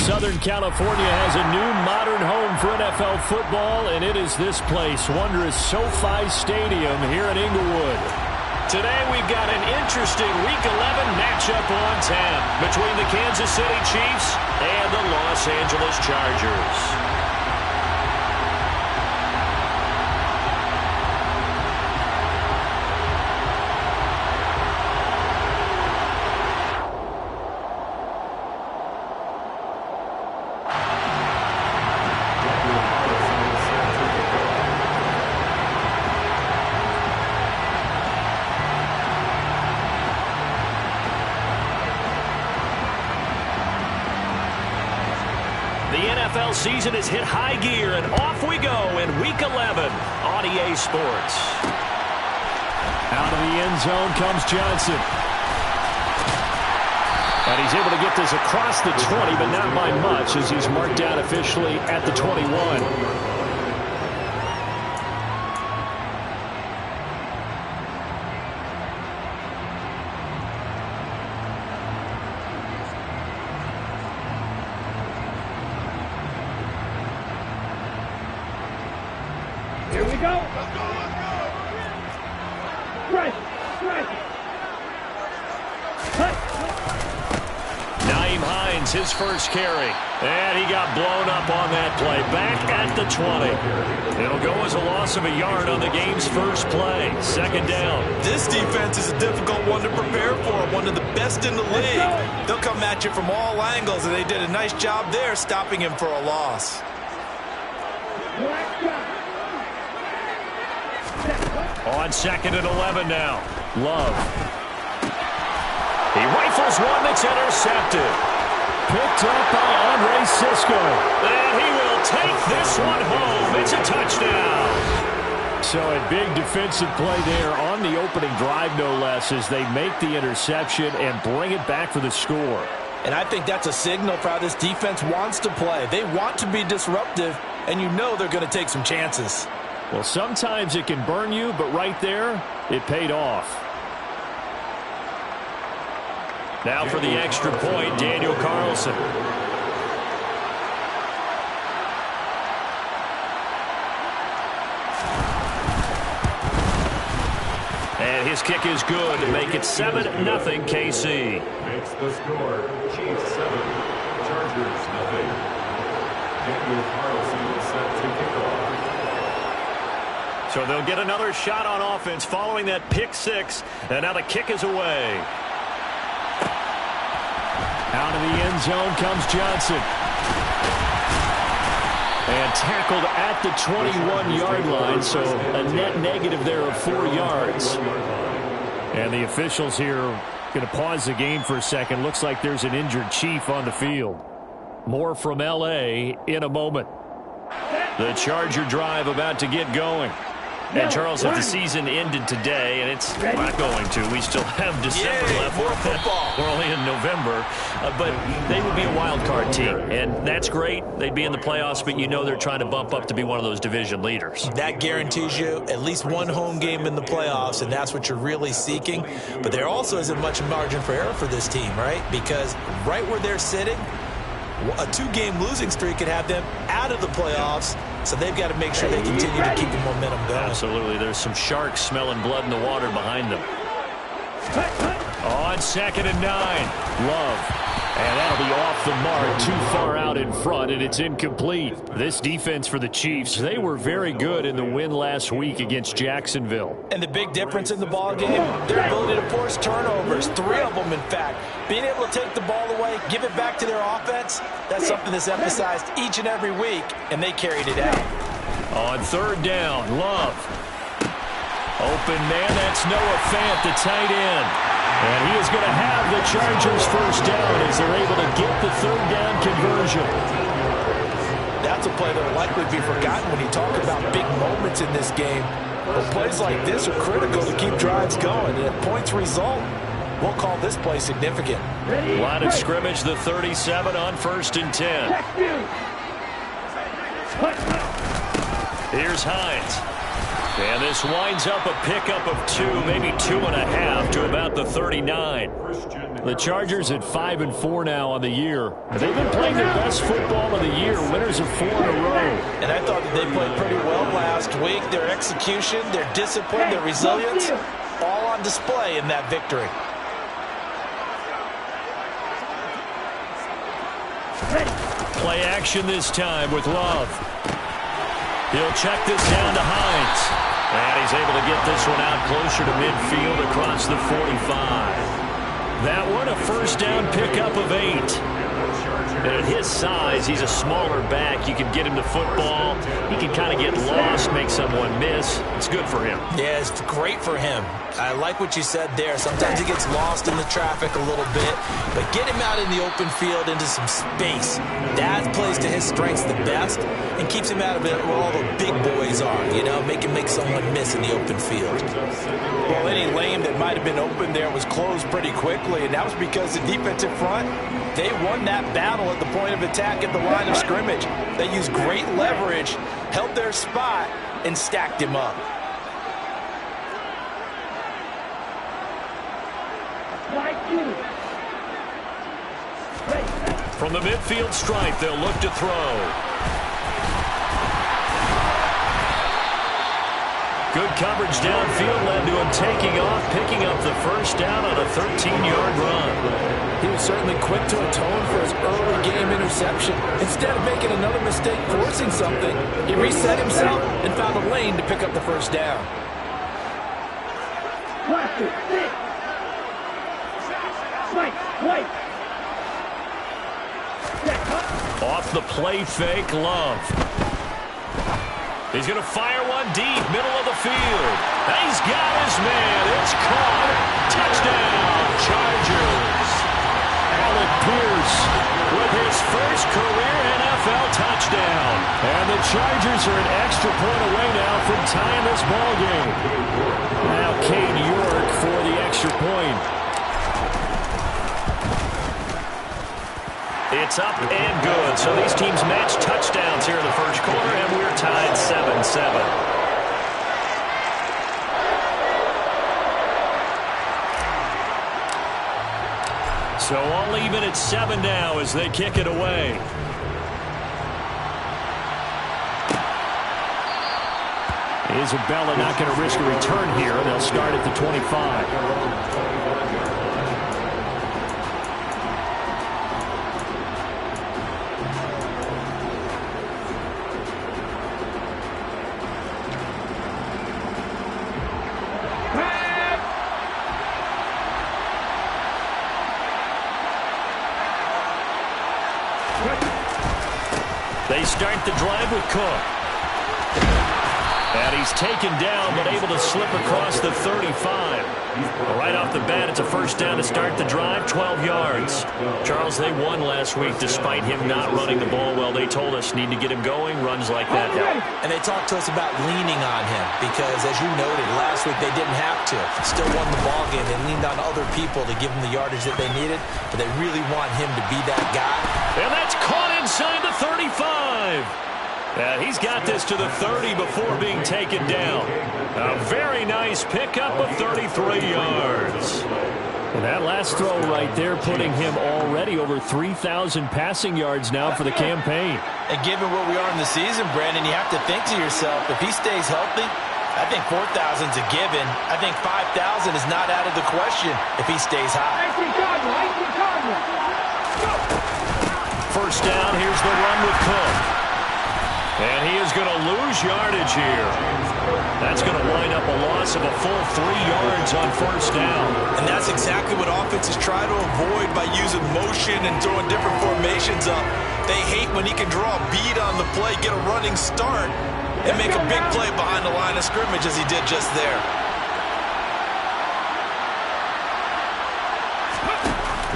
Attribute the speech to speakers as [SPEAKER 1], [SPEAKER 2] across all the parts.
[SPEAKER 1] Southern California has a new modern home for NFL football, and it is this place, wondrous SoFi Stadium here in Inglewood. Today we've got an interesting Week 11 matchup on tap between the Kansas City Chiefs and the Los Angeles Chargers. The NFL season has hit high gear, and off we go in Week 11 on EA Sports. Out of the end zone comes Johnson. And he's able to get this across the 20, but not by much, as he's marked down officially at the 21.
[SPEAKER 2] Here we go. Let's go, let's go. Right.
[SPEAKER 1] Nyheim Hines, his first carry. And he got blown up on that play. Back at the 20. It'll go as a loss of a yard on the game's first play. Second down.
[SPEAKER 3] This defense is a difficult one to prepare for. One of the best in the league. They'll come at you from all angles, and they did a nice job there stopping him for a loss.
[SPEAKER 1] On 2nd and 11 now. Love. He rifles one that's intercepted. Picked up by Andre Cisco. And he will take this one home. It's a touchdown. So a big defensive play there on the opening drive, no less, as they make the interception and bring it back for the score.
[SPEAKER 3] And I think that's a signal for how this defense wants to play. They want to be disruptive, and you know they're going to take some chances.
[SPEAKER 1] Well, sometimes it can burn you, but right there, it paid off. Now for the extra point, Daniel Carlson. And his kick is good to make it 7-0 KC.
[SPEAKER 4] Makes the score, Chiefs 7, Chargers 0. Daniel Carlson set to kick off.
[SPEAKER 1] So they'll get another shot on offense following that pick six. And now the kick is away. Out of the end zone comes Johnson. And tackled at the 21-yard line. So a net negative there of 4 yards. And the officials here are going to pause the game for a second. Looks like there's an injured Chief on the field. More from L.A. in a moment. The Charger drive about to get going. And, Charles, if the season ended today, and it's not going to, we still have December left.
[SPEAKER 3] More football.
[SPEAKER 1] We're only in November. But they would be a wild card team, and that's great. They'd be in the playoffs, but you know they're trying to bump up to be one of those division leaders.
[SPEAKER 3] That guarantees you at least one home game in the playoffs, and that's what you're really seeking. But there also isn't much margin for error for this team, right? Because right where they're sitting, a 2-game losing streak could have them out of the playoffs, so they've got to make sure they continue to keep the momentum going.
[SPEAKER 1] Absolutely. There's some sharks smelling blood in the water behind them. On 2nd and 9, Love. And that'll be off the mark, too far out in front, and it's incomplete. This defense for the Chiefs, they were very good in the win last week against Jacksonville.
[SPEAKER 3] And the big difference in the ball game, their ability to force turnovers, 3 of them in fact. Being able to take the ball away, give it back to their offense, that's something that's emphasized each and every week, and they carried it out.
[SPEAKER 1] On 3rd down, Love. Open man, that's Noah Fant, the tight end. And he is going to have the Chargers first down as they're able to get the 3rd down conversion.
[SPEAKER 3] That's a play that will likely be forgotten when you talk about big moments in this game. But plays like this are critical to keep drives going. And if points result, we'll call this play significant.
[SPEAKER 1] Line of scrimmage, the 37 on 1st and 10. Here's Hines. And this winds up a pickup of 2, maybe 2.5 to about the 39. The Chargers at 5-4 now on the year. They've been playing their best football of the year, winners of 4 in a row.
[SPEAKER 3] And I thought that they played pretty well last week. Their execution, their discipline, their resilience, all on display in that victory.
[SPEAKER 1] Play action this time with Love. He'll check this down to Hines. And he's able to get this one out closer to midfield across the 45. That one, a first down pickup of 8. And at his size, he's a smaller back. You can get him to football. He can kind of get lost, make someone miss. It's good for him.
[SPEAKER 3] Yeah, it's great for him. I like what you said there. Sometimes he gets lost in the traffic a little bit, but get him out in the open field into some space. That plays to his strengths the best and keeps him out of it where all the big boys are, you know, make someone miss in the open field.
[SPEAKER 5] Well, any lane that might have been open there was closed pretty quickly, and that was because the defensive front, they won that battle at the point of attack at the line of scrimmage. They used great leverage, held their spot, and stacked him up.
[SPEAKER 1] From the midfield stripe, they'll look to throw. Good coverage downfield led to him taking off, picking up the first down on a 13-yard run.
[SPEAKER 5] He was certainly quick to atone for his early game interception. Instead of making another mistake forcing something, he reset himself and found a lane to pick up the first down.
[SPEAKER 1] Off the play fake, Love. He's going to fire one deep, middle of the field. And he's got his man. It's caught. Touchdown, Chargers. Alec Pierce with his first career NFL touchdown. And the Chargers are an extra point away now from tying this ball game. Now Cade York for the extra point. It's up and good. So these teams match touchdowns here in the first quarter, and we're tied 7-7. So all even at 7 now as they kick it away. Isabella not going to risk a return here. They'll start at the 25. They start the drive with Cook. And he's taken down, but able to slip across the 35. Right off the bat, it's a first down to start the drive, 12 yards. Charles, they won last week despite him not running the ball well. They told us need to get him going, runs like that help.
[SPEAKER 3] And they talked to us about leaning on him because, as you noted, last week they didn't have to. Still won the ball game. They leaned on other people to give them the yardage that they needed, but they really want him to be that guy.
[SPEAKER 1] And that's caught inside the 35. And he's got this to the 30 before being taken down. A very nice pickup of 33 yards. And that last throw right there putting him already over 3,000 passing yards now for the campaign.
[SPEAKER 5] And given where we are in the season, Brandon, you have to think to yourself, if he stays healthy, I think 4,000's a given. I think 5,000 is not out of the question if he stays high.
[SPEAKER 1] First down, here's the run with Cook. And he is going to lose yardage here. That's going to wind up a loss of a full 3 yards on first down.
[SPEAKER 3] And that's exactly what offenses try to avoid by using motion and throwing different formations up. They hate when he can draw a bead on the play, get a running start, and make a big play behind the line of scrimmage as he did just there.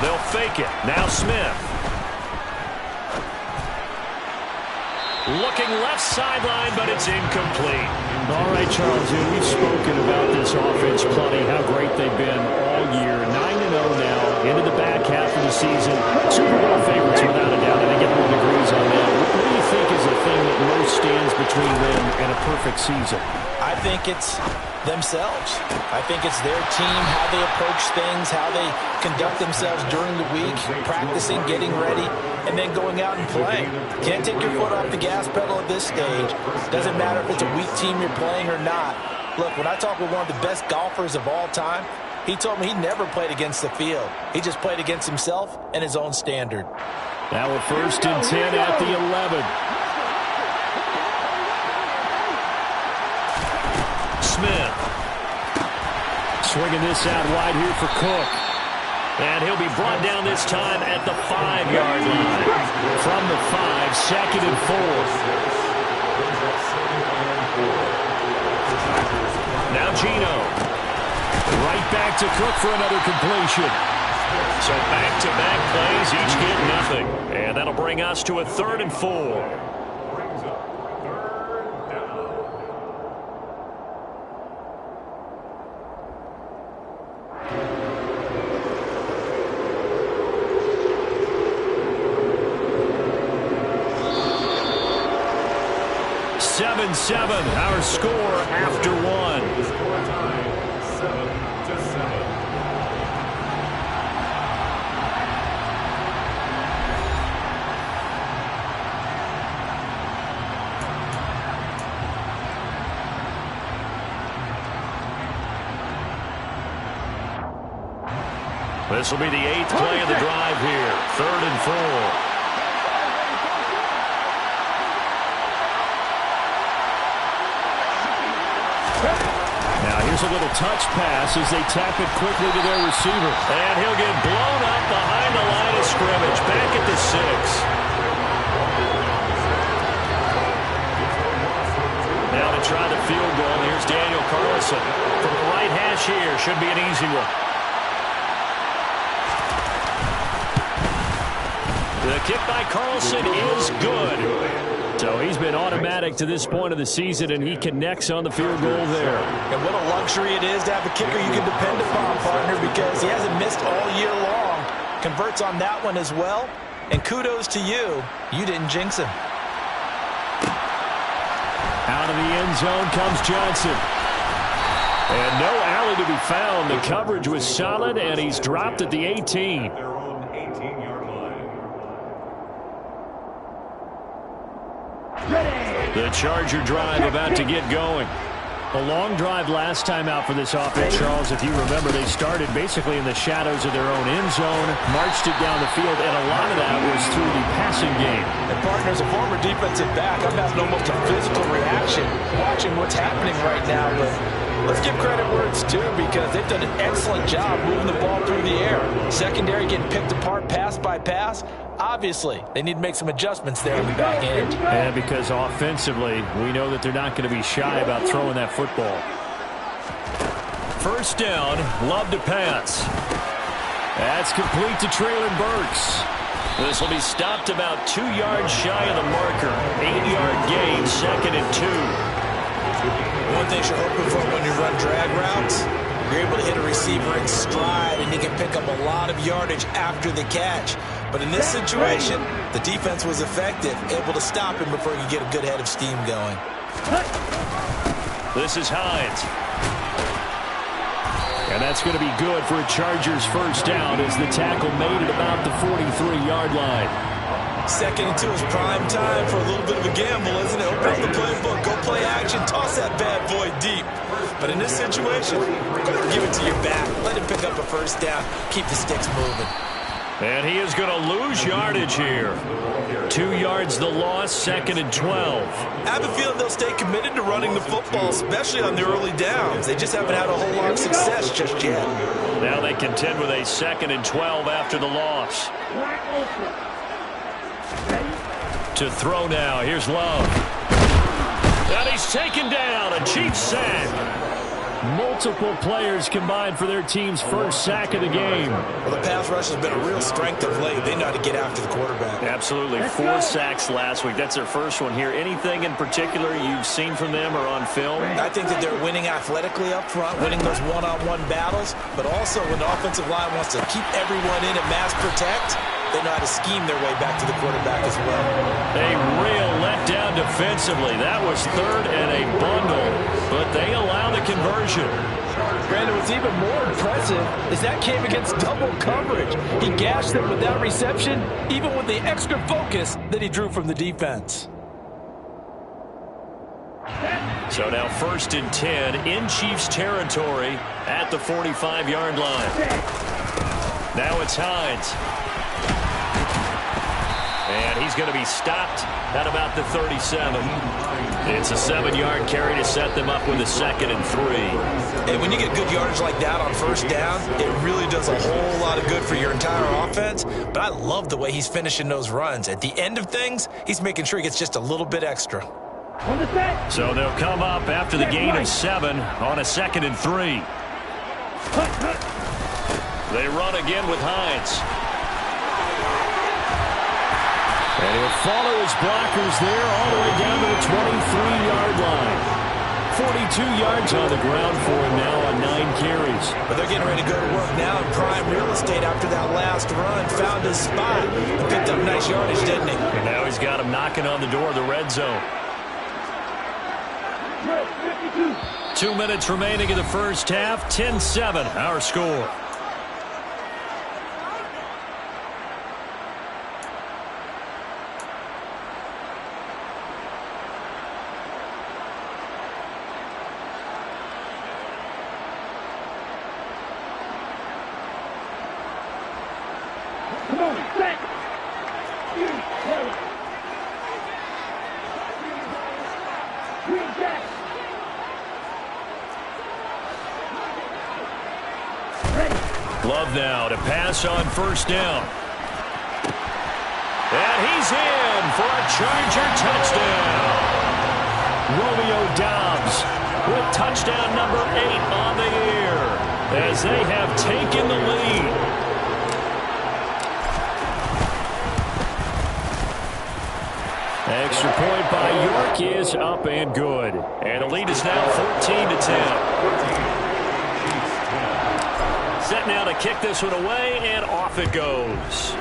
[SPEAKER 1] They'll fake it. Now Smith. Looking left sideline, but it's incomplete. All right, Charles, we've spoken about this offense plenty, how great they've been all year. 9-0 now, into the back half of the season. Super Bowl favorites without a doubt. I think everyone agrees on that. What do you think is the thing that most stands between them and a perfect season?
[SPEAKER 5] I think it's themselves. I think it's their team, how they approach things, how they conduct themselves during the week, practicing, getting ready, and then going out and playing. Can't take your foot off the gas pedal at this stage. Doesn't matter if it's a weak team you're playing or not. Look, when I talk with one of the best golfers of all time, he told me he never played against the field. He just played against himself and his own standard.
[SPEAKER 1] Now we're 1st and 10 at the 11. Smith. Swinging this out wide here for Cook. And he'll be brought down this time at the 5-yard line. From the 5, 2nd and 4. Now Gino. Right back to Cook for another completion. So back-to-back plays, each get nothing. And that'll bring us to a 3rd and 4. 7-7, our score after 1.
[SPEAKER 4] Score time, 7-7.
[SPEAKER 1] This will be the 8th play of the drive here. 3rd and 4. Here's a little touch pass as they tap it quickly to their receiver. And he'll get blown up behind the line of scrimmage. Back at the 6. Now to try the field goal. Here's Daniel Carlson. From the right hash here. Should be an easy one. The kick by Carlson is good. So he's been automatic to this point of the season, and he connects on the field goal there.
[SPEAKER 5] And what a luxury it is to have a kicker you can depend upon, partner, because he hasn't missed all year long. Converts on that one as well. And kudos to you. You didn't jinx him.
[SPEAKER 1] Out of the end zone comes Johnson. And no alley to be found. The coverage was solid, and he's dropped at the 18.
[SPEAKER 4] Their own 18-yard line.
[SPEAKER 1] The Charger drive about to get going. A long drive last time out for this offense, Charles. If you remember, they started basically in the shadows of their own end zone, marched it down the field, and a lot of that was through the passing game.
[SPEAKER 5] And partners, a former defensive back, I'm having almost a physical reaction watching what's happening right now. But let's give credit where it's due, because they've done an excellent job moving the ball through the air. Secondary getting picked apart pass by pass. Obviously, they need to make some adjustments there in the back end.
[SPEAKER 1] And because offensively, we know that they're not going to be shy about throwing that football. 1st down, Love to pass. That's complete to Traylon Burks. This will be stopped about 2 yards shy of the marker. 8-yard gain, 2nd and 2.
[SPEAKER 3] One thing you're hoping for when you run drag routes, you're able to hit a receiver in stride, and he can pick up a lot of yardage after the catch. But in this situation, the defense was effective, able to stop him before he could get a good head of steam going.
[SPEAKER 1] This is Hines. And that's going to be good for a Chargers 1st down as the tackle made it about the 43-yard line.
[SPEAKER 3] 2nd and 2 is prime time for a little bit of a gamble, isn't it? Open up the playbook, go play action, toss that bad boy deep. But in this situation, go ahead and give it to your back. Let him pick up a 1st down, keep the sticks moving.
[SPEAKER 1] And he is going to lose yardage here. 2 yards the loss, 2nd and 12.
[SPEAKER 3] I have a feeling they'll stay committed to running the football, especially on their early downs. They just haven't had a whole lot of success just yet.
[SPEAKER 1] Now they contend with a 2nd and 12 after the loss. To throw now, here's Love. And he's taken down, a Chiefs sack. Multiple players combined for their team's 1st sack of the game.
[SPEAKER 3] Well, the pass rush has been a real strength of late. They know how to get after the quarterback.
[SPEAKER 1] Absolutely. 4 sacks last week. That's their first one here. Anything in particular you've seen from them or on film?
[SPEAKER 3] I think that they're winning athletically up front, winning those one-on-one battles, but also when the offensive line wants to keep everyone in and mass protect, they know how to scheme their way back to the quarterback as well.
[SPEAKER 1] A real letdown offensively. That was third and a bundle, but they allow the conversion.
[SPEAKER 5] Brandon, what's even more impressive is that came against double coverage. He gashed them with that reception, even with the extra focus that he drew from the defense.
[SPEAKER 1] So now 1st and 10 in Chiefs territory at the 45-yard line. Now it's Hines. And he's going to be stopped at about the 37. It's a 7-yard carry to set them up with a 2nd and 3.
[SPEAKER 3] And when you get good yardage like that on 1st down, it really does a whole lot of good for your entire offense. But I love the way he's finishing those runs. At the end of things, he's making sure he gets just a little bit extra.
[SPEAKER 1] So they'll come up after the gain of 7 on a 2nd and 3. They run again with Hines. And he'll follow his blockers there all the way down to the 23-yard line. 42 yards on the ground for him now on 9 carries.
[SPEAKER 3] But they're getting ready to go to work now in prime real estate after that last run. Found his spot. Picked up nice yardage, didn't he?
[SPEAKER 1] And now he's got him knocking on the door of the red zone. 2 minutes remaining in the first half. 10-7 our score. Love now to pass on 1st down. And he's in for a Charger touchdown. Romeo Doubs with touchdown number 8 on the year as they have taken the lead. Extra point by York is up and good. And the lead is now 14-10. Set now to kick this one away, and off it goes.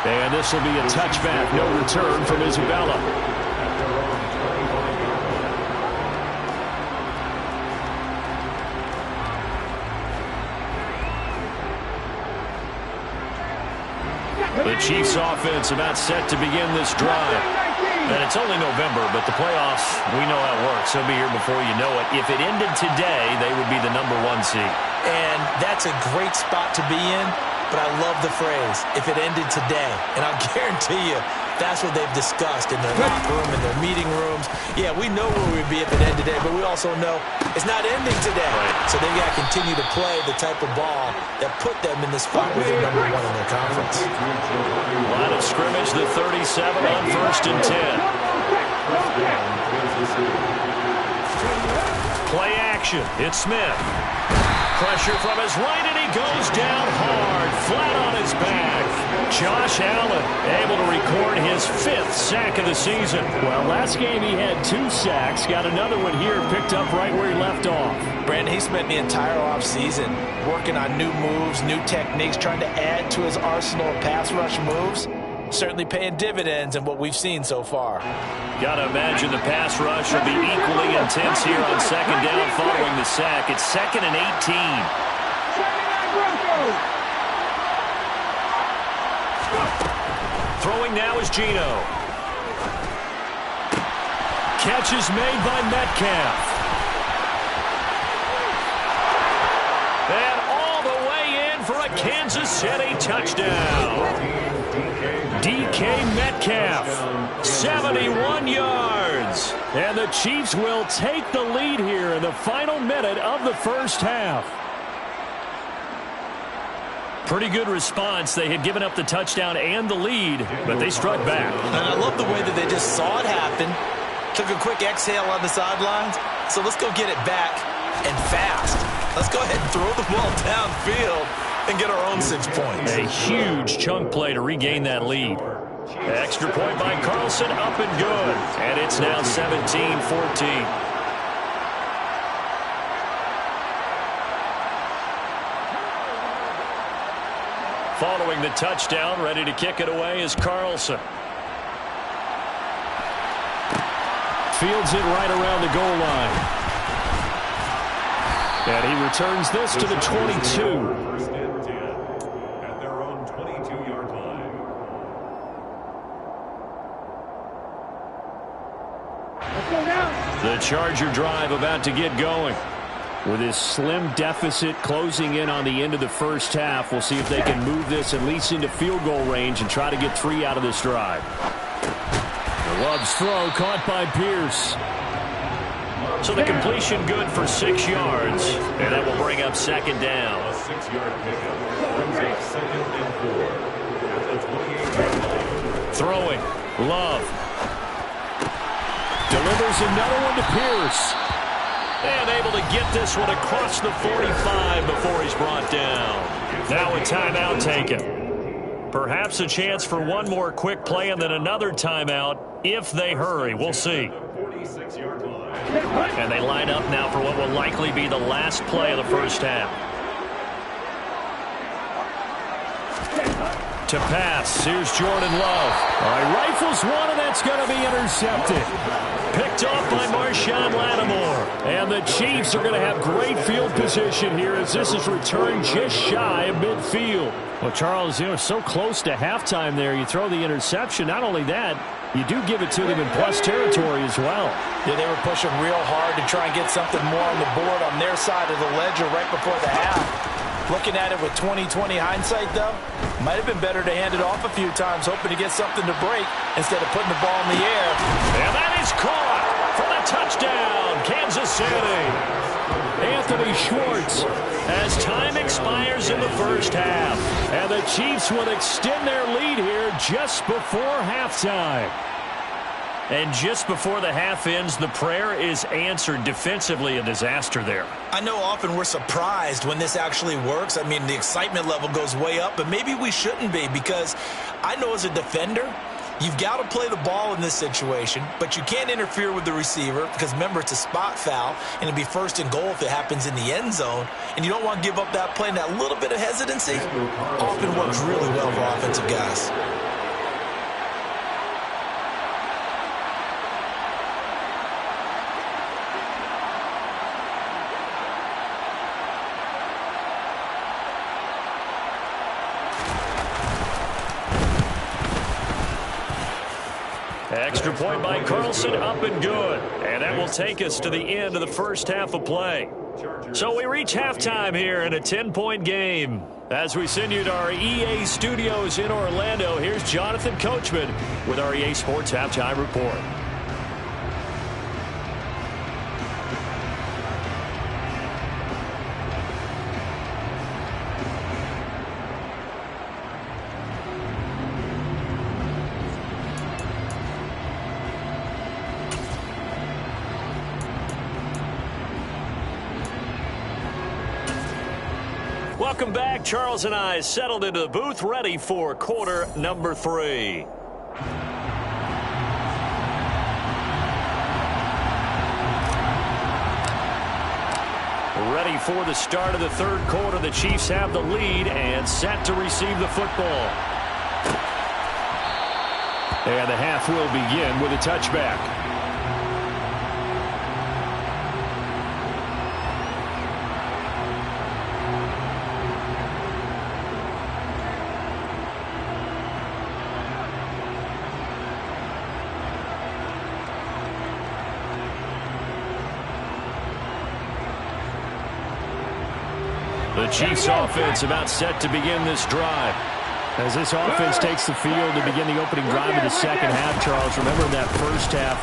[SPEAKER 1] And this will be a touchback. No return from Isabella. The Chiefs offense about set to begin this drive. And it's only November, but the playoffs, we know how it works. They'll be here before you know it. If it ended today, they would be the number 1 seed.
[SPEAKER 3] And that's a great spot to be in, but I love the phrase, if it ended today. And I'll guarantee you, that's what they've discussed in their locker room, in their meeting rooms. Yeah, we know where we'd be if it ended today, but we also know it's not ending today. Right. So they've got to continue to play the type of ball that put them in this spot where they're number 1 in their conference.
[SPEAKER 1] Line of scrimmage, the 37 on 1st and 10. Play action. It's Smith. Pressure from his right, and he goes down hard, flat on his back. Josh Allen able to record his 5th sack of the season. Well, last game he had 2 sacks. Got another one here, picked up right where he left off.
[SPEAKER 5] Brandon, he spent the entire offseason working on new moves, new techniques, trying to add to his arsenal of pass rush moves. Certainly paying dividends in what we've seen so far.
[SPEAKER 1] Gotta imagine the pass rush will be equally intense here on 2nd down following the sack. It's 2nd and 18. Throwing now is Geno. Catch is made by Metcalf. And all the way in for a Kansas City touchdown. DK Metcalf, 71 yards. And the Chiefs will take the lead here in the final minute of the first half. Pretty good response. They had given up the touchdown and the lead, but they struck back.
[SPEAKER 3] And I love the way that they just saw it happen, took a quick exhale on the sidelines. So let's go get it back and fast. Let's go ahead and throw the ball downfield and get our own 6 points.
[SPEAKER 1] A huge chunk play to regain that lead. Extra point by Carlson, up and good. And it's now 17-14. Following the touchdown, ready to kick it away is Carlson. Fields it right around the goal line. And he returns this to the 22.
[SPEAKER 4] First and 10 at their own 22-yard line.
[SPEAKER 2] Let's go now.
[SPEAKER 1] The Charger drive about to get going. With this slim deficit closing in on the end of the first half, we'll see if they can move this at least into field goal range and try to get 3 out of this drive. Love's throw caught by Pierce. So the completion good for 6 yards, and that will bring up second down.
[SPEAKER 4] A 6-yard pickup brings up second and 4 at the 28-yard line.
[SPEAKER 1] Throwing, Love. Delivers another one to Pierce. And able to get this one across the 45 before he's brought down. Now a timeout taken. Perhaps a chance for one more quick play and then another timeout if they hurry. We'll see. And they line up now for what will likely be the last play of the first half. To pass, here's Jordan Love. All right, rifles one, and that's going to be intercepted. Picked off by Marshawn Lattimore. And the Chiefs are going to have great field position here as this is returned just shy of midfield. Well, Charles, so close to halftime there. You throw the interception. Not only that, you do give it to them in plus territory as well.
[SPEAKER 5] Yeah, they were pushing real hard to try and get something more on the board on their side of the ledger right before the half. Looking at it with 20/20 hindsight, though, might have been better to hand it off a few times, hoping to get something to break instead of putting the ball in the air.
[SPEAKER 1] And that is caught for the touchdown, Kansas City. Anthony Schwartz as time expires in the first half. And the Chiefs will extend their lead here just before halftime. And just before the half ends, the prayer is answered. Defensively, a disaster there.
[SPEAKER 3] I know often we're surprised when this actually works. I mean, the excitement level goes way up, but maybe we shouldn't be, because I know as a defender, you've got to play the ball in this situation, but you can't interfere with the receiver because, remember, it's a spot foul, and it'll be first and goal if it happens in the end zone, and you don't want to give up that play. And that little bit of hesitancy often works really well for offensive guys.
[SPEAKER 1] Extra point by Carlson, up and good. And that will take us to the end of the first half of play. So we reach halftime here in a 10-point game. As we send you to our EA studios in Orlando, here's Jonathan Coachman with our EA Sports Halftime Report. Welcome back. Charles and I settled into the booth, ready for quarter number 3. Ready for the start of the third quarter. The Chiefs have the lead and set to receive the football. And the half will begin with a touchback. The Chiefs offense about set to begin this drive. As this offense takes the field to begin the opening drive of the second half, Charles, remember that first half,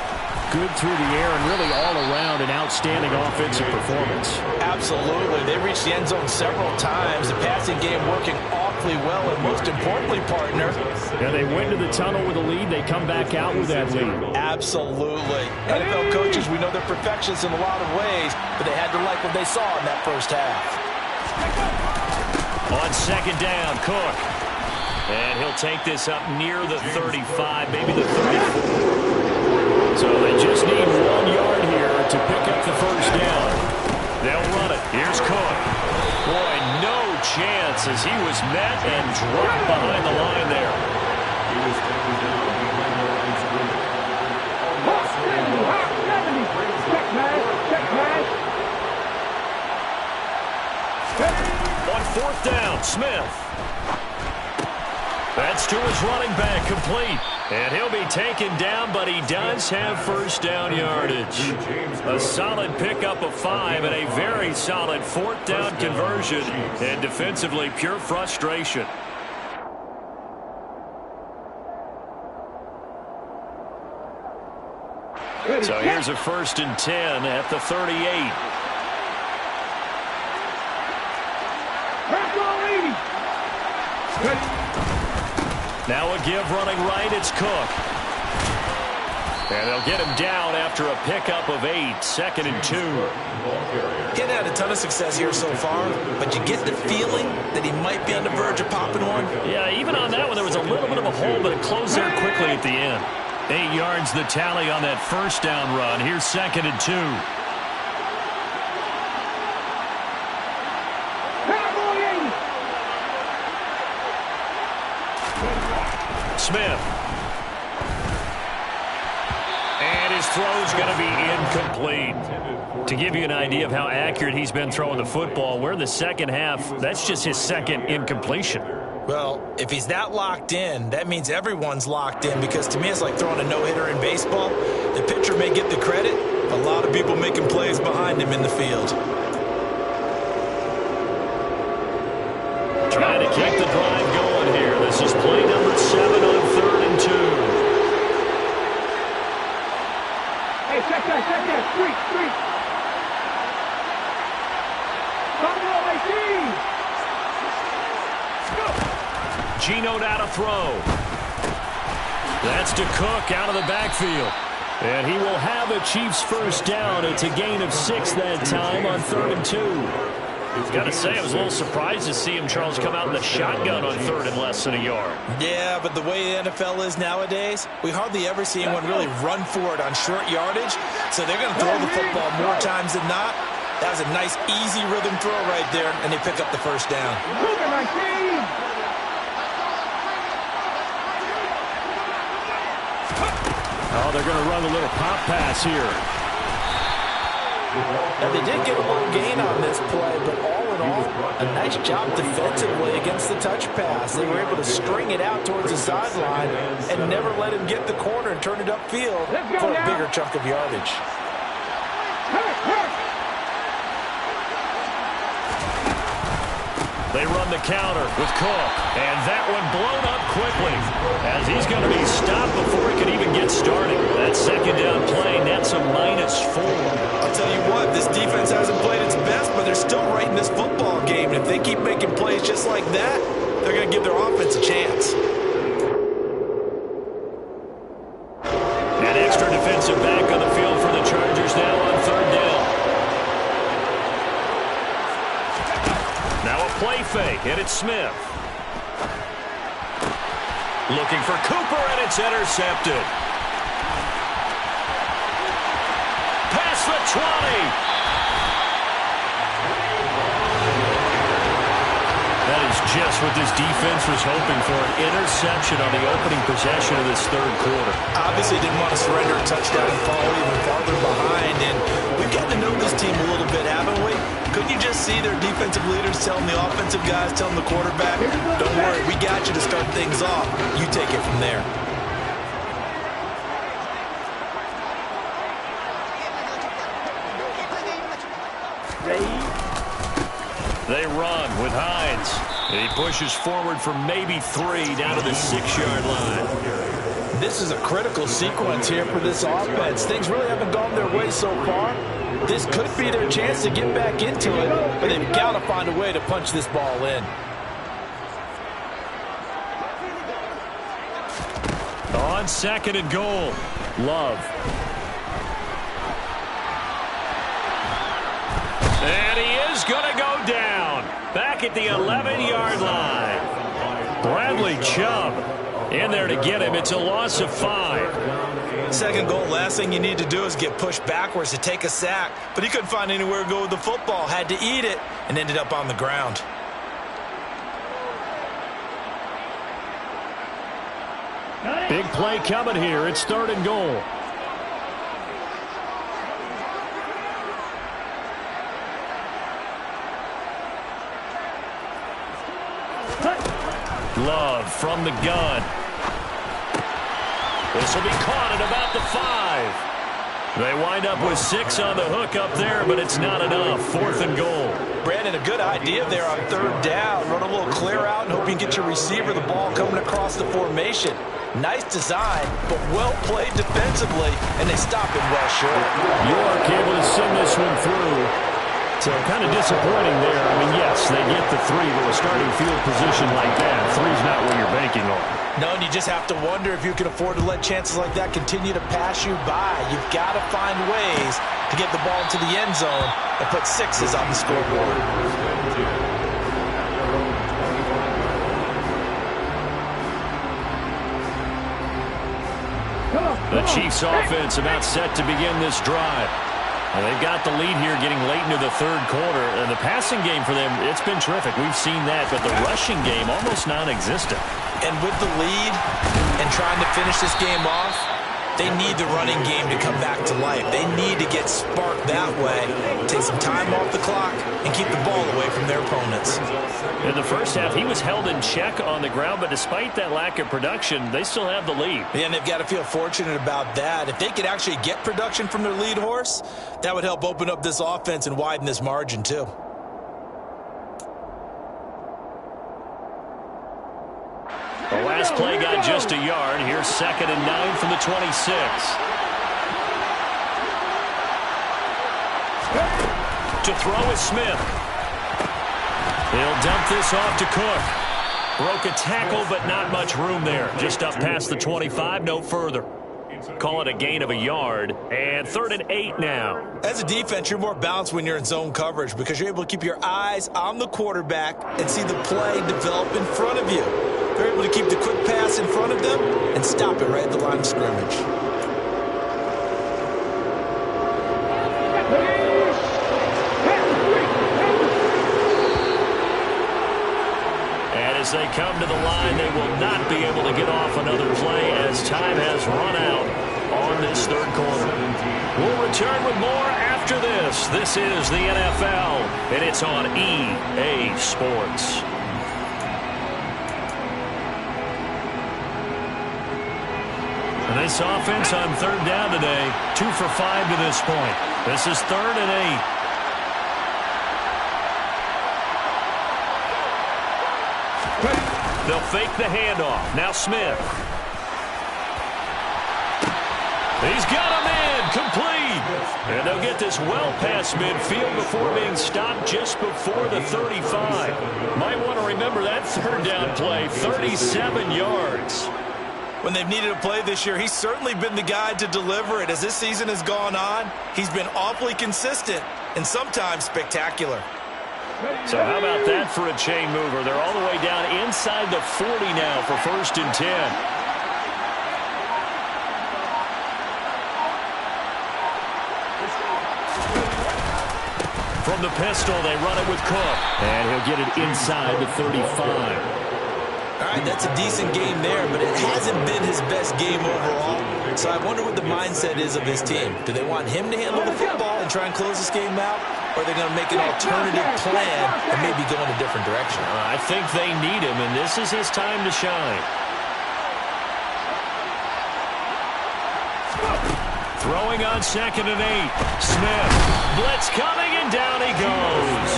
[SPEAKER 1] good through the air and really all around an outstanding offensive performance.
[SPEAKER 5] Absolutely. They reached the end zone several times. The passing game working awfully well, and most importantly, partner.
[SPEAKER 1] Yeah, they went to the tunnel with a lead. They come back out with that lead.
[SPEAKER 5] Absolutely. NFL coaches, we know they're perfectionists in a lot of ways, but they had to like what they saw in that first half.
[SPEAKER 1] On second down, Cook. And he'll take this up near the 35, maybe the 34. So they just need 1 yard here to pick up the first down. They'll run it. Here's Cook. Boy, no chance chance as he was met and dropped behind the line there.
[SPEAKER 4] He was taken down behind the line of scrimmage. On
[SPEAKER 2] Check pass.
[SPEAKER 1] On fourth down, Smith. That's to his running back, complete. And he'll be taken down, but he does have first down yardage. A solid pickup of 5 and a very solid fourth down conversion. And defensively, pure frustration. So here's a 1st and 10 at the 38. Now a give running right, it's Cook. And they'll get him down after a pickup of 8, 2nd and 2.
[SPEAKER 3] He's had a ton of success here so far, but you get the feeling that he might be on the verge of popping one.
[SPEAKER 1] Yeah, even on that one, there was a little bit of a hole, but it closed there quickly at the end. 8 yards the tally on that first down run. Here's 2nd and 2. Smith. And his throw's going to be incomplete. To give you an idea of how accurate he's been throwing the football, we're in the second half. That's just his second incompletion.
[SPEAKER 3] Well, if he's that locked in, that means everyone's locked in, because to me it's like throwing a no-hitter in baseball. The pitcher may get the credit, a lot of people making plays behind him in the field.
[SPEAKER 1] Trying to keep the drive going here. This is play number 7 on 3rd and 2.
[SPEAKER 2] Hey, check that. Street.
[SPEAKER 1] Gino now to throw. That's to Cook out of the backfield. And he will have a Chiefs first down. It's a gain of 6 that time on 3rd and 2. I've got to say, I was a little surprised to see him, Charles, come out in the shotgun on 3rd and less than a yard.
[SPEAKER 3] Yeah, but the way the NFL is nowadays, we hardly ever see anyone really run for it on short yardage. So they're going to throw the football more times than not. That was a nice, easy rhythm throw right there, and they pick up the first down.
[SPEAKER 1] Oh, they're going to run a little pop pass here.
[SPEAKER 5] Now, they did get a little gain on this play, but all in all, a nice job defensively against the touch pass. They were able to string it out towards the sideline and never let him get the corner and turn it upfield for a bigger chunk of yardage.
[SPEAKER 1] They run the counter with Cook, and that one blown up quickly as he's going to be stopped before he can even get started. That second down play nets a -4.
[SPEAKER 3] I'll tell you what, this defense hasn't played its best, but they're still right in this football game. And if they keep making plays just like that, they're going to give their offense a chance.
[SPEAKER 1] An extra defensive back on the field for the Chargers now on 3rd down. Now a play fake, and it's Smith. Looking for Cooper, and it's intercepted. Past the 20. That is just what this defense was hoping for, an interception on the opening possession of this 3rd quarter.
[SPEAKER 3] Obviously didn't want to surrender a touchdown and fall even farther behind. And we've got to know this team a little bit, haven't we? Couldn't you just see their defensive leaders telling the offensive guys, telling the quarterback, don't worry, we got you to start things off. You take it from there.
[SPEAKER 1] They run with Hines. And he pushes forward for maybe 3 down to the 6-yard line.
[SPEAKER 5] This is a critical sequence here for this offense. Things really haven't gone their way so far. This could be their chance to get back into it, but they've got to find a way to punch this ball in.
[SPEAKER 1] On 2nd and goal, Love. And he is going to go down. Back at the 11-yard line. Bradley Chubb in there to get him. It's a loss of 5.
[SPEAKER 3] Second goal, last thing you need to do is get pushed backwards to take a sack. But he couldn't find anywhere to go with the football. Had to eat it and ended up on the ground.
[SPEAKER 1] play coming here. It's 3rd and goal. Love from the gun. This will be caught at about the 5. They wind up with 6 on the hook up there, but it's not enough. 4th and goal.
[SPEAKER 5] Brandon, a good idea there on 3rd down. Run a little clear out and hope you can get your receiver the ball coming across the formation. Nice design, but well played defensively, and they stop it well short.
[SPEAKER 1] York able to send this one through. So kind of disappointing there. I mean, yes, they get the 3, but a starting field position like that, 3's not where you're banking on.
[SPEAKER 5] No, and you just have to wonder if you can afford to let chances like that continue to pass you by. You've got to find ways to get the ball into the end zone and put 6s on the scoreboard.
[SPEAKER 1] The Chiefs offense about set to begin this drive. Well, they've got the lead here getting late into the 3rd quarter. And the passing game for them, it's been terrific. We've seen that, but the rushing game almost non-existent.
[SPEAKER 5] And with the lead and trying to finish this game off, they need the running game to come back to life. They need to get sparked that way, take some time off the clock, and keep the ball away from their opponents.
[SPEAKER 1] In the first half, he was held in check on the ground, but despite that lack of production, they still have the lead.
[SPEAKER 5] Yeah, and they've got to feel fortunate about that. If they could actually get production from their lead horse, that would help open up this offense and widen this margin too.
[SPEAKER 1] The last play got just a yard. Here's 2nd and 9 from the 26. To throw is Smith. He'll dump this off to Cook. Broke a tackle, but not much room there. Just up past the 25, no further. Call it a gain of a yard. And 3rd and 8 now.
[SPEAKER 5] As a defense, you're more balanced when you're in zone coverage because you're able to keep your eyes on the quarterback and see the play develop in front of you. They're able to keep the quick pass in front of them and stop it right at the line of scrimmage.
[SPEAKER 1] And as they come to the line, they will not be able to get off another play as time has run out on this 3rd quarter. We'll return with more after this. This is the NFL, and it's on EA Sports. And this offense on 3rd down today, 2 for 5 to this point. This is 3rd and 8. They'll fake the handoff. Now Smith. He's got him in. Complete. And they'll get this well past midfield before being stopped just before the 35. Might want to remember that 3rd down play, 37 yards.
[SPEAKER 5] When they've needed a play this year, he's certainly been the guy to deliver it. As this season has gone on, he's been awfully consistent and sometimes spectacular.
[SPEAKER 1] So how about that for a chain mover? They're all the way down inside the 40 now for 1st and 10. From the pistol, they run it with Cook. And he'll get it inside the 35.
[SPEAKER 5] All right, that's a decent game there, but it hasn't been his best game overall. So I wonder what the mindset is of his team. Do they want him to handle the football and try and close this game out? Or are they going to make an alternative plan and maybe go in a different direction?
[SPEAKER 1] I think they need him, and this is his time to shine. Throwing on 2nd and 8. Smith. Blitz coming, and down he goes.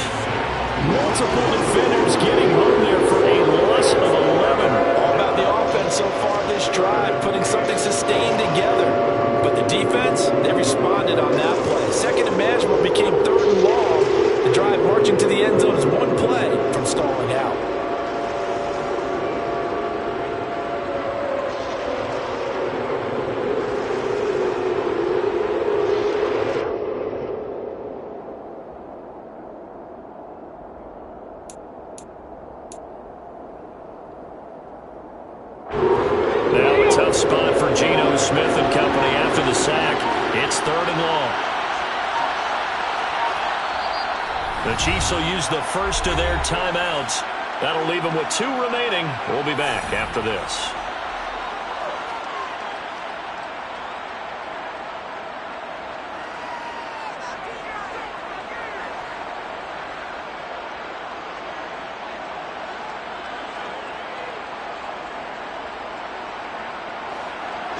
[SPEAKER 1] Multiple defenders getting home there for a loss of 11.
[SPEAKER 5] All about the offense so far this drive, putting something sustained together. But the defense, they responded on that play. 2nd and manageable became 3rd and long. The drive marching to the end zone is one play from stalling out.
[SPEAKER 1] Spot for Geno Smith and company after the sack. It's 3rd and long. The Chiefs will use the first of their timeouts. That'll leave them with 2 remaining. We'll be back after this.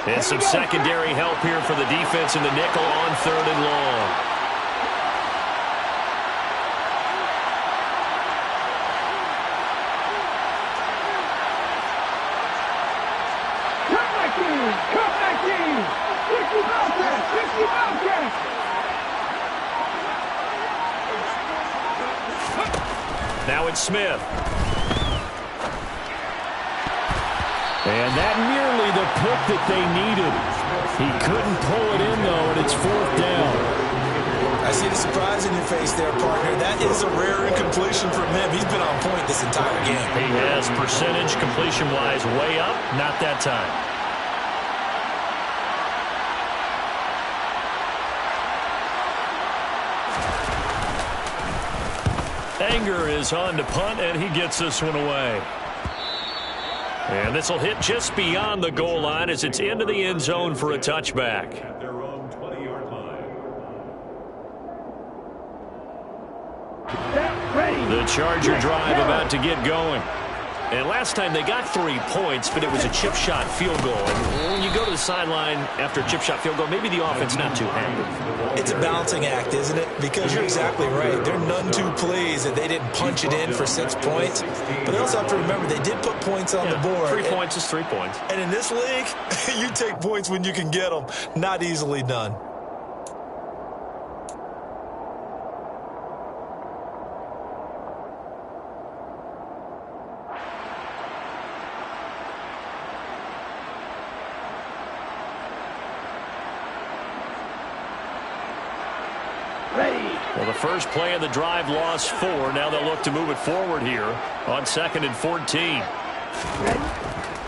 [SPEAKER 1] And some secondary help here for the defense in the nickel on 3rd and long.
[SPEAKER 2] Come back in! Come back in! 50 Bobcats! 50 Bobcats!
[SPEAKER 1] Now it's Smith. And that nearly the pick that they needed. He couldn't pull it in, though, and it's 4th down.
[SPEAKER 3] I see the surprise in your face there, partner. That is a rare incompletion from him. He's been on point this entire game.
[SPEAKER 1] He has percentage completion-wise way up. Not that time. Anger is on to punt, and he gets this one away. And this will hit just beyond the goal line as it's into the end zone for a touchback.
[SPEAKER 4] At their own 20-yard line.
[SPEAKER 1] The Charger drive about to get going. And last time they got 3 points, but it was a chip shot field goal. And when you go to the sideline after a chip shot field goal, maybe the offense not too happy.
[SPEAKER 3] It's a balancing act, isn't it? Because you're exactly right. They're none too pleased that they didn't punch it in for 6 points. But they also have to remember they did put points on the board.
[SPEAKER 1] 3 points is 3 points.
[SPEAKER 3] And in this league, you take points when you can get them. Not easily done.
[SPEAKER 1] Well, the first play of the drive lost 4. Now they'll look to move it forward here on 2nd and 14.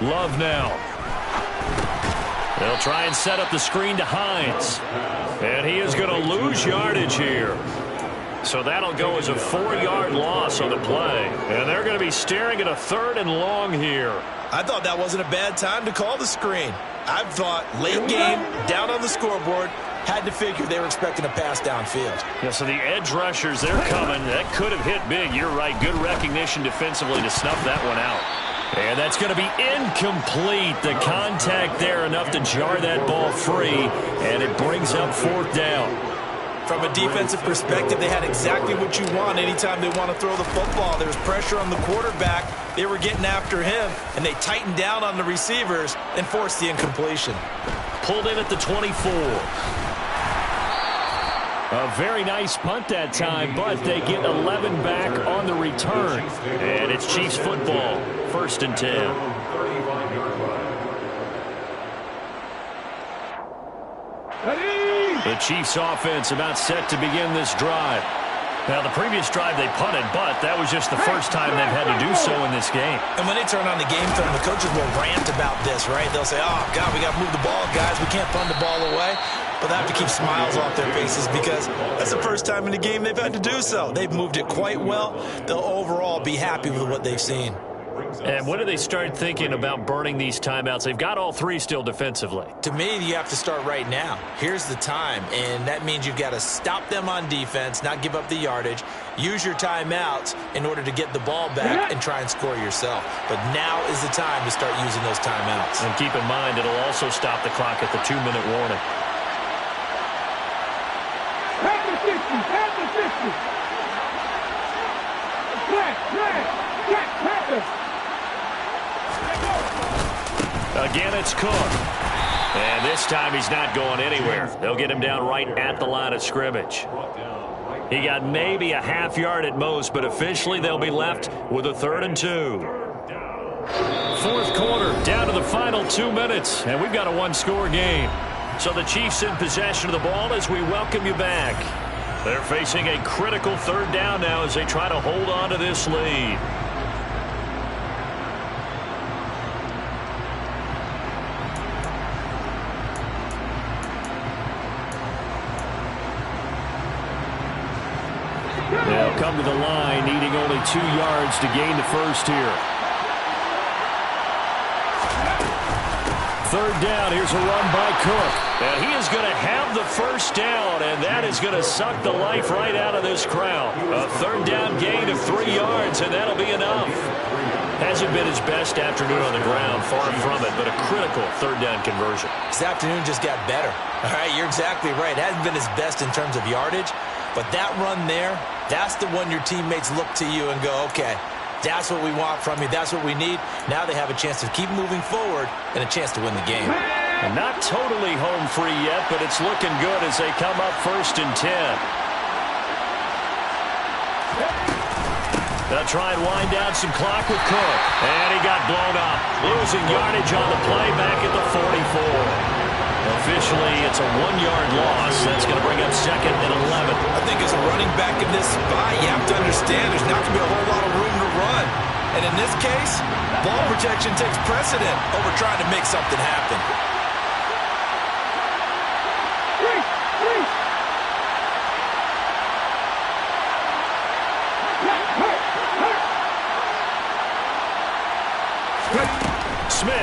[SPEAKER 1] Love now. They'll try and set up the screen to Hines. And he is going to lose yardage here. So that'll go as a 4-yard loss on the play. And they're going to be staring at a 3rd and long here.
[SPEAKER 3] I thought that wasn't a bad time to call the screen. I thought late game, down on the scoreboard, had to figure they were expecting a pass downfield.
[SPEAKER 1] Yeah, so the edge rushers, they're coming. That could have hit big. You're right. Good recognition defensively to snuff that one out. And that's going to be incomplete. The contact there enough to jar that ball free, and it brings up 4th down.
[SPEAKER 3] From a defensive perspective, they had exactly what you want anytime they want to throw the football. There was pressure on the quarterback. They were getting after him, and they tightened down on the receivers and forced the incompletion.
[SPEAKER 1] Pulled in at the 24. A very nice punt that time, but they get 11 back on the return. And it's Chiefs football, 1st and 10.
[SPEAKER 4] 35-yard line.
[SPEAKER 1] The Chiefs offense about set to begin this drive. Now, the previous drive they punted, but that was just the first time they've had to do so in this game.
[SPEAKER 3] And when they turn on the game film, the coaches will rant about this, right? They'll say, oh, God, we got to move the ball, guys. We can't punt the ball away. But they have to keep smiles off their faces because that's the first time in the game they've had to do so. They've moved it quite well. They'll overall be happy with what they've seen.
[SPEAKER 1] And when do they start thinking about burning these timeouts? They've got all 3 still defensively.
[SPEAKER 3] To me, you have to start right now. Here's the time, and that means you've got to stop them on defense, not give up the yardage, use your timeouts in order to get the ball back and try and score yourself. But now is the time to start using those timeouts.
[SPEAKER 1] And keep in mind, it'll also stop the clock at the 2-minute warning.
[SPEAKER 2] At the 50, at the 50. Jack Panther.
[SPEAKER 1] Again, it's Cook. And this time he's not going anywhere. They'll get him down right at the line of scrimmage. He got maybe a half yard at most, but officially they'll be left with a 3rd and 2. 4th quarter, down to the final 2 minutes, and we've got a 1-score game. So the Chiefs in possession of the ball as we welcome you back. They're facing a critical 3rd down now as they try to hold on to this lead. They'll come to the line, needing only 2 yards to gain the first here. 3rd down, here's a run by Cook. And he is going to have the first down, and that is going to suck the life right out of this crowd. A 3rd down gain of 3 yards, and that'll be enough. Hasn't been his best afternoon on the ground, far from it, but a critical 3rd down conversion.
[SPEAKER 3] This afternoon just got better. All right, you're exactly right. It hasn't been his best in terms of yardage, but that run there, that's the one your teammates look to you and go, okay, that's what we want from you. That's what we need. Now they have a chance to keep moving forward and a chance to win the game.
[SPEAKER 1] And not totally home free yet, but it's looking good as they come up 1st and 10. They'll try and wind down some clock with Cook. And he got blown up. Losing yardage on the play back at the 44. Officially, it's a 1-yard loss. That's going to bring up 2nd and 11.
[SPEAKER 5] I think as a running back in this spot, you have to understand there's not going to be a whole lot of room to run. And in this case, ball protection takes precedent over trying to make something happen.
[SPEAKER 1] Smith.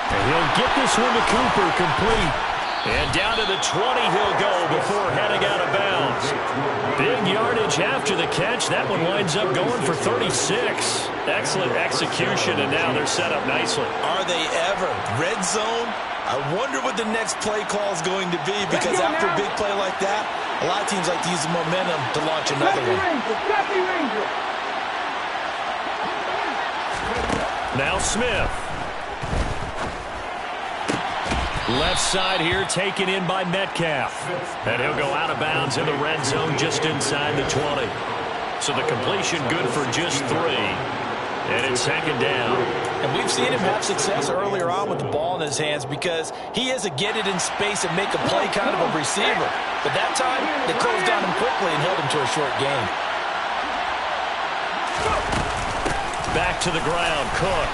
[SPEAKER 1] And he'll get this one to Cooper, complete. And down to the 20 he'll go before heading out of bounds. Big yardage after the catch. That one winds up going for 36. Excellent execution, and now they're set up nicely.
[SPEAKER 3] Are they ever? Red zone? I wonder what the next play call is going to be, because after a big play like that, a lot of teams like to use the momentum to launch another one.
[SPEAKER 1] Now Smith. Left side here taken in by Metcalf. And he'll go out of bounds in the red zone just inside the 20. So the completion good for just 3. And it's 2nd down.
[SPEAKER 5] And we've seen him have success earlier on with the ball in his hands because he is a get it in space and make a play kind of a receiver. But that time, they closed on him quickly and held him to a short gain.
[SPEAKER 1] Back to the ground, Cook.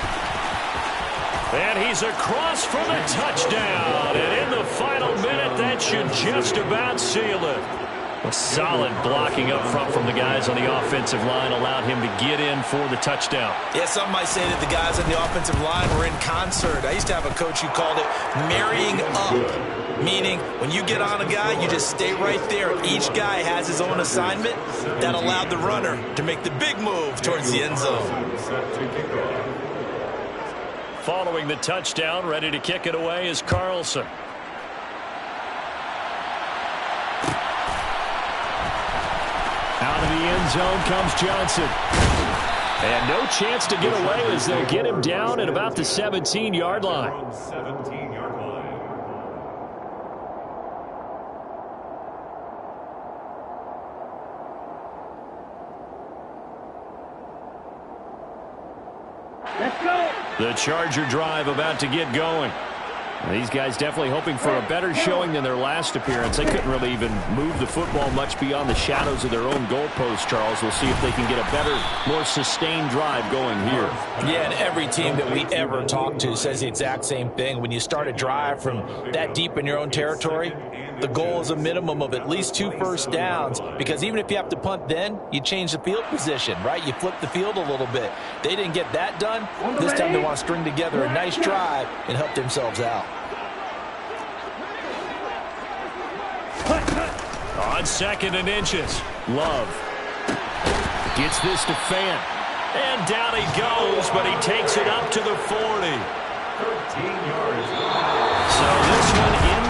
[SPEAKER 1] And he's across for the touchdown. And in the final minute, that should just about seal it. A solid blocking up front from the guys on the offensive line allowed him to get in for the touchdown.
[SPEAKER 3] Yeah, some might say that the guys on the offensive line were in concert. I used to have a coach who called it marrying up, meaning when you get on a guy, you just stay right there. Each guy has his own assignment. That allowed the runner to make the big move towards the end zone.
[SPEAKER 1] Following the touchdown, ready to kick it away is Carlson. Out of the end zone comes Johnson. And no chance to get away as they'll get him down at about the 17-yard line.
[SPEAKER 4] 17-yard line.
[SPEAKER 2] Let's go.
[SPEAKER 1] The Charger drive about to get going. These guys definitely hoping for a better showing than their last appearance. They couldn't really even move the football much beyond the shadows of their own goalpost, Charles. We'll see if they can get a better, more sustained drive going here.
[SPEAKER 5] Yeah, and every team that we ever talk to says the exact same thing. When you start a drive from that deep in your own territory, the goal is a minimum of at least 2 first downs, because even if you have to punt then, you change the field position, right? You flip the field a little bit. They didn't get that done. This time they want to string together a nice drive and help themselves out.
[SPEAKER 1] On 2nd and inches, Love gets this to Fant. And down he goes, but he takes it up to the 40.
[SPEAKER 4] 13 yards.
[SPEAKER 1] So this one in